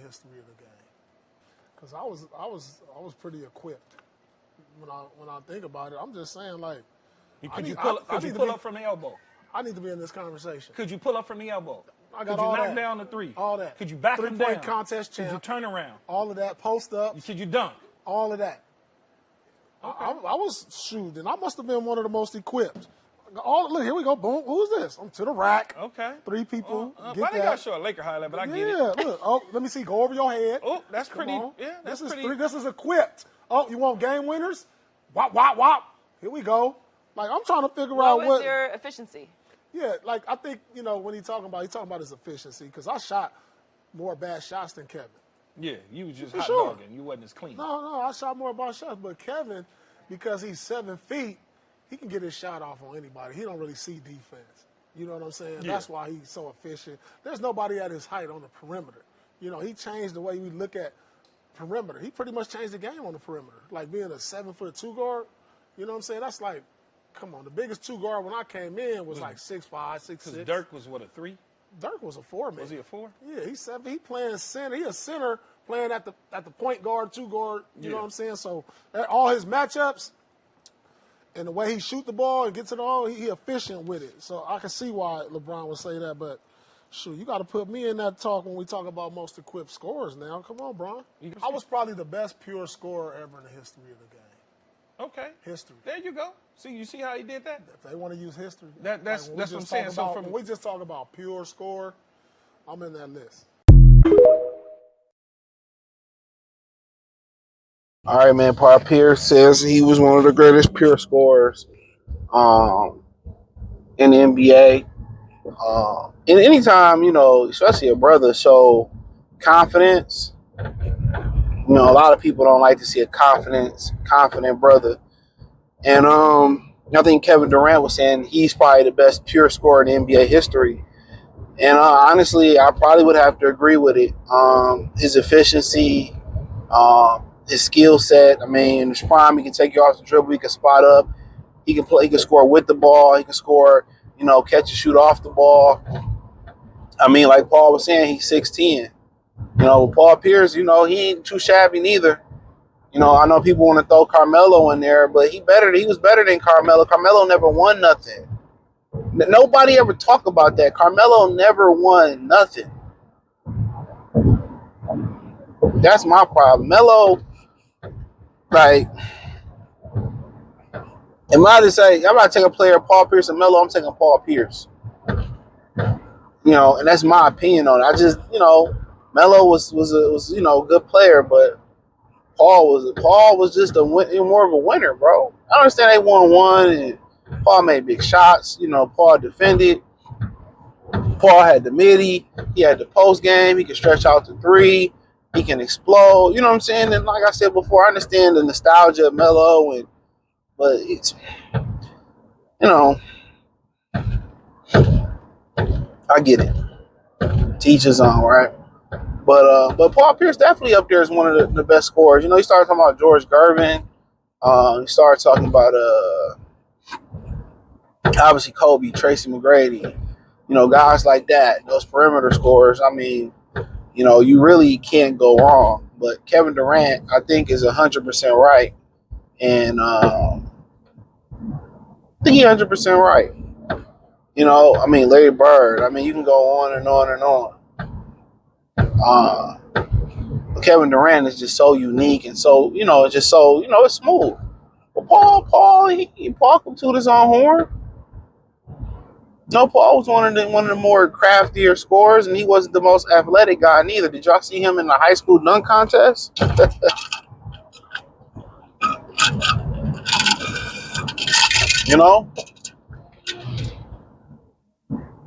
history of the game. Because I was pretty equipped. When I think about it, I'm just saying, like, Could you pull up from the elbow? I need to be in this conversation. Could you pull up from the elbow? I got Could you all knock that. down the three? All that. Could you back him down? 3-point contest champ. Could you turn around? All of that. Post up. Could you dunk? All of that. Okay. I was shooting. I must have been one of the most equipped. Look, here we go. Boom. Who's this? I'm to the rack. Okay. 3 people. Get Why they that. got short Laker highlight, but I get it. Yeah, look. Oh, let me see. Go over your head. Oh, that's Come pretty. on. Yeah, that's this is pretty. This is equipped. Oh, you want game winners? Wop, wop, wop. Here we go. Like, I'm trying to figure out what was your efficiency? Yeah, like, I think, when he's talking about his efficiency, because I shot more bad shots than Kevin. Yeah, you was just For hot sure. dogging. You wasn't as clean. No, I shot more bad shots. But Kevin, because he's 7 feet, he can get his shot off on anybody. He don't really see defense. You know what I'm saying? Yeah. That's why he's so efficient. There's nobody at his height on the perimeter. He changed the way we look at perimeter. He pretty much changed the game on the perimeter. Like being a 7'2" guard, you know what I'm saying? That's like, come on, the biggest 2 guard when I came in was like 6'5", 6'6". Because Dirk was what, a 3? Dirk was a 4 man. Was he a 4? Yeah, he's 7. He playing center. He a center playing at the point guard, 2 guard. You know what I'm saying? So all his matchups and the way he shoot the ball and gets it all, he efficient with it. So I can see why LeBron would say that. But shoot, you got to put me in that talk when we talk about most equipped scorers. Now, come on, Bron. I was probably the best pure scorer ever in the history of the game. Okay. History. There you go. See, you see how he did that? If they want to use history, that's what I'm saying. When we just talk about pure score, I'm in that list. All right, man. Paul Pierce says he was one of the greatest pure scorers in the NBA. And anytime, especially a brother show confidence, a lot of people don't like to see a confident brother. And I think Kevin Durant was saying he's probably the best pure scorer in NBA history. And honestly, I probably would have to agree with it. His efficiency, his skill set. I mean, in his prime, he can take you off the dribble. He can spot up. He can play. He can score with the ball. He can score, catch and shoot off the ball. I mean, like Paul was saying, he's 6'10". Paul Pierce, he ain't too shabby neither. I know people want to throw Carmelo in there, but he was better than Carmelo. Carmelo never won nothing. Nobody ever talk about that. Carmelo never won nothing. That's my problem. Melo, like, I'm about to take a player, Paul Pierce and Melo, I'm taking Paul Pierce. And that's my opinion on it. I just, Melo was a good player, but Paul was just more of a winner, bro. I understand they won one, and Paul made big shots. Paul defended. Paul had the midi. He had the post game. He could stretch out to 3. He can explode. You know what I'm saying? And like I said before, I understand the nostalgia of Melo, but it's, I get it. Teach his own, right? But Paul Pierce definitely up there is one of the best scorers. He started talking about George Gervin. He started talking about obviously Kobe, Tracy McGrady. Guys like that, those perimeter scorers. I mean, you really can't go wrong. But Kevin Durant, I think, is 100% right, and I think he's 100% right. I mean, Larry Bird. I mean, you can go on and on and on. Kevin Durant is just so unique and so, it's just so, it's smooth. But Paul can toot his own horn. No, Paul was one of the more craftier scorers, and he wasn't the most athletic guy neither. Did y'all see him in the high school dunk contest?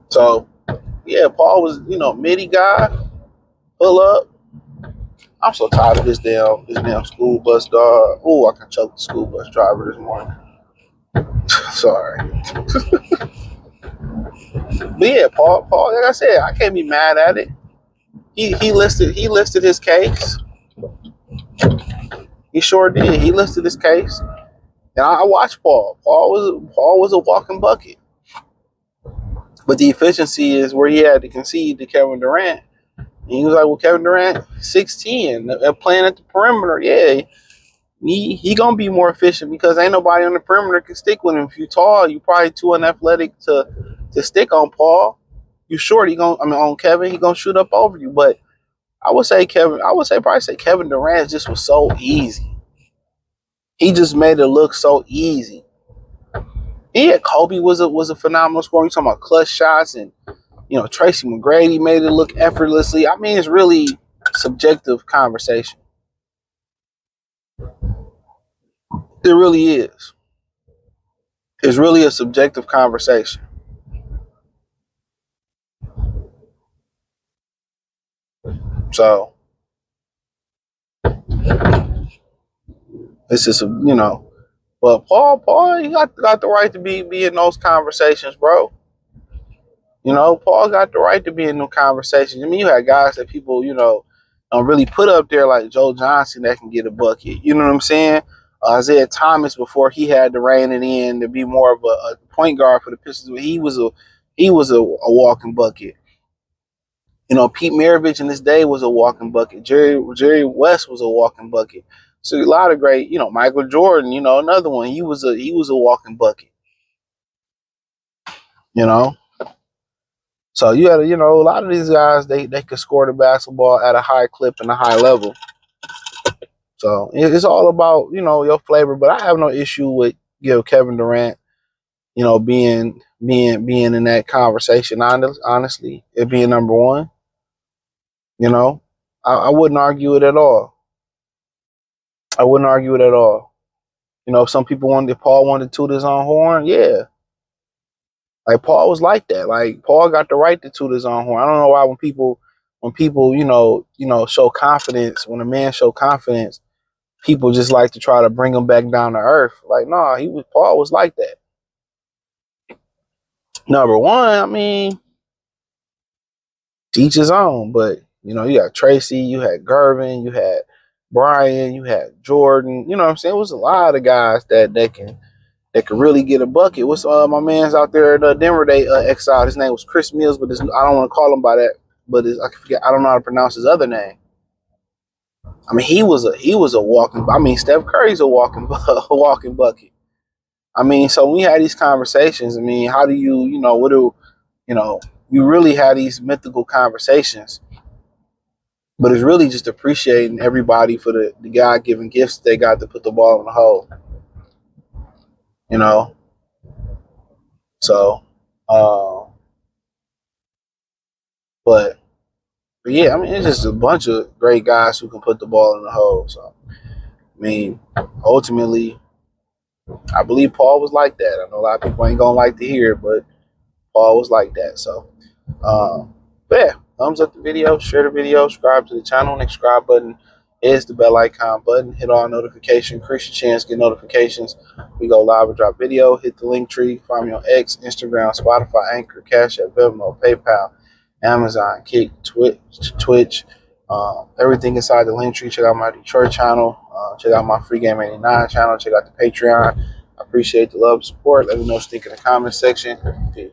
So, yeah, Paul was, midi guy, pull up. I'm so tired of this damn school bus dog. Oh, I can choke the school bus driver this morning. Sorry. But yeah, Paul, like I said, I can't be mad at it. He listed his case. He sure did. He listed his case. And I watched Paul. Paul was a walking bucket. But the efficiency is where he had to concede to Kevin Durant. And he was like, well, Kevin Durant, 6'10", playing at the perimeter. Yeah, he gonna be more efficient because ain't nobody on the perimeter can stick with him. If you tall, you probably too unathletic to stick on Paul. You short, on Kevin, he gonna shoot up over you. But I would say Kevin Durant just was so easy. He just made it look so easy. Yeah, Kobe was a phenomenal scorer. You talking about clutch shots, and Tracy McGrady made it look effortlessly. I mean, it's really subjective conversation. It really is. It's really a subjective conversation. So it's just But Paul, he got the right to be in those conversations, bro. Paul got the right to be in those conversations. I mean, you had guys that people, don't really put up there like Joe Johnson that can get a bucket. You know what I'm saying? Isaiah Thomas, before he had to rein it in to be more of a point guard for the Pistons, he was a walking bucket. Pete Maravich in his day was a walking bucket. Jerry West was a walking bucket. So a lot of great, Michael Jordan, another one. He was a walking bucket. So you had a lot of these guys they could score the basketball at a high clip and a high level. So it's all about your flavor. But I have no issue with Kevin Durant being in that conversation. Honestly, it being number one. I wouldn't argue it at all. I wouldn't argue it at all. If some people if Paul wanted to toot his own horn, yeah. Like Paul was like that. Like Paul got the right to toot his own horn. I don't know why when people show confidence, when a man show confidence, people just like to try to bring him back down to earth. Like, nah, Paul was like that. Number one, I mean, each his own, but you got Tracy, you had Gervin, you had Bryant, you had Jordan. You know what I'm saying? It was a lot of guys that can really get a bucket. What's my man's out there in Denver? They exiled. His name was Chris Mills, but I don't want to call him by that. But I forget. I don't know how to pronounce his other name. I mean, he was a walking. I mean, Steph Curry's a walking bucket. I mean, so when we had these conversations, I mean, how do you really have these mythical conversations? But it's really just appreciating everybody for the God-given gifts they got to put the ball in the hole. So, but yeah, I mean, it's just a bunch of great guys who can put the ball in the hole. So, I mean, ultimately, I believe Paul was like that. I know a lot of people ain't gonna like to hear it, but Paul was like that. So, but yeah, thumbs up the video, share the video, subscribe to the channel. Next subscribe button is the bell icon button. Hit all notifications, increase your chance, get notifications. We go live and drop video. Hit the link tree. Find me on X, Instagram, Spotify, Anchor, Cash App, Venmo, PayPal, Amazon, Kick, Twitch. Everything inside the link tree. Check out my Detroit channel. Check out my Free Game 89 channel. Check out the Patreon. I appreciate the love and support. Let me know what you think in the comment section. Peace.